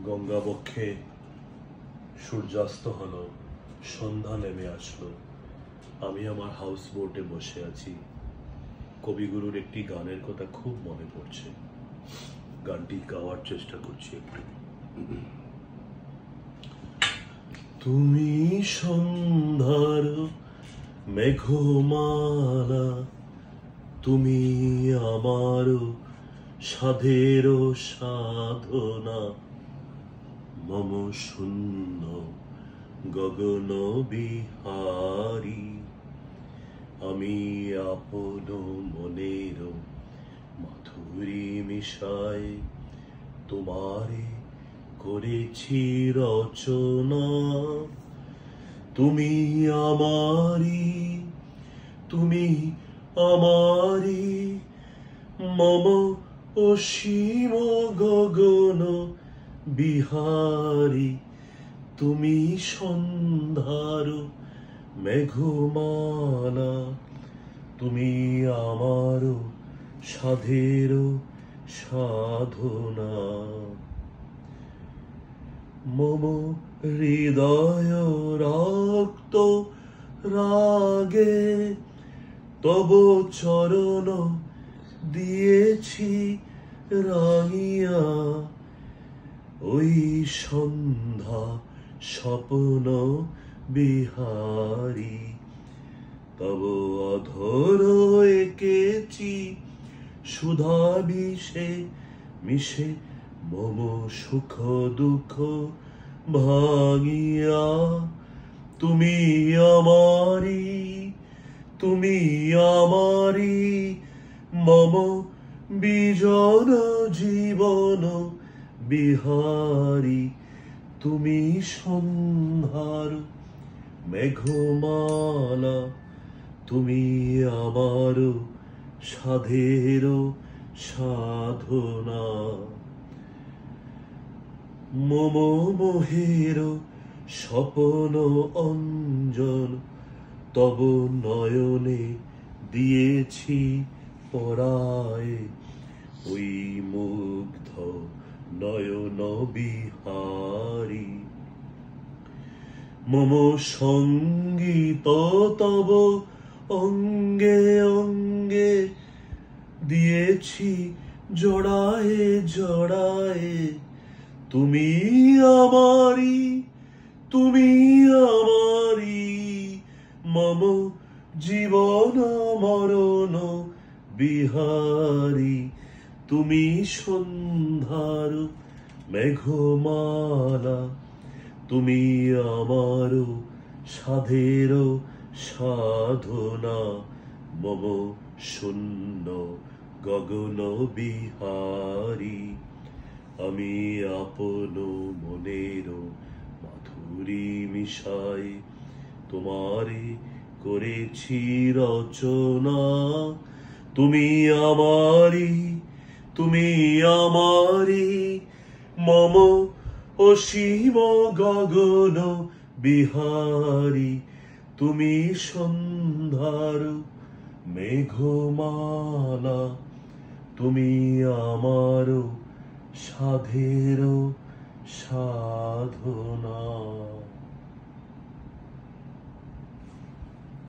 গঙ্গাবক্ষে সূর্যাস্ত হলো, সন্ধ্যা নেমে আসলো। আমি আমার হাউস বোটে বসে আছি। কবিগুরুর একটি গানের কথা খুব মনে পড়ছে। গানটি গাওয়ার চেষ্টা করছি একটু। তুমি সন্ধ্যার মেঘমালা, তুমি আমার সাধের সাধনা, মম শূন্য গগন বিহারী। আমি আপন মনের মাধুরী মিশায় তোমারে করেছি রচনা। তুমি আমারি, তুমি আমারি, মম অসীম গগন বিহারী। তুমি সন্ধ্যার মেঘমালা, তুমি আমার সাধের সাধনা। মম হৃদয় রক্ত রাগে তব চরণ দিয়েছি রাঙিয়া। ওই সন্ধ্যা স্বপ্ন বিহারী, তব অধর এঁকেছি সুধা বিষে মিশে মম সুখ দুঃখ ভাঙিয়া। তুমি আমারি, তুমি আমারি, মম বিজন জীবন বিহারী। তুমি সন্ধ্যার মেঘমালা, তুমি আমার সাধের সাধনা। মম মোহের স্বপন অঞ্জন তব নয়নে দিয়েছি পরায়। ওই মুগ্ধ নয়ন বিহারী, মম সঙ্গীত তব অঙ্গে অঙ্গে দিয়েছি জড়ায়ে জড়ায়ে। তুমি আমারি, তুমি আমারি, মম জীবন মরণ বিহারী। তুমি সন্ধ্যার মেঘমালা, তুমি আমার সাধের সাধনা, মম শূন্য গগন বিহারী। আমি আপন মনের মাধুরী মিশাই তোমারে করেছি রচনা। তুমি আমারি, তুমি আমারি, মম অসীম গগন বিহারী। তুমি সন্ধ্যার মেঘমালা, তুমি আমার সাধের সাধনা।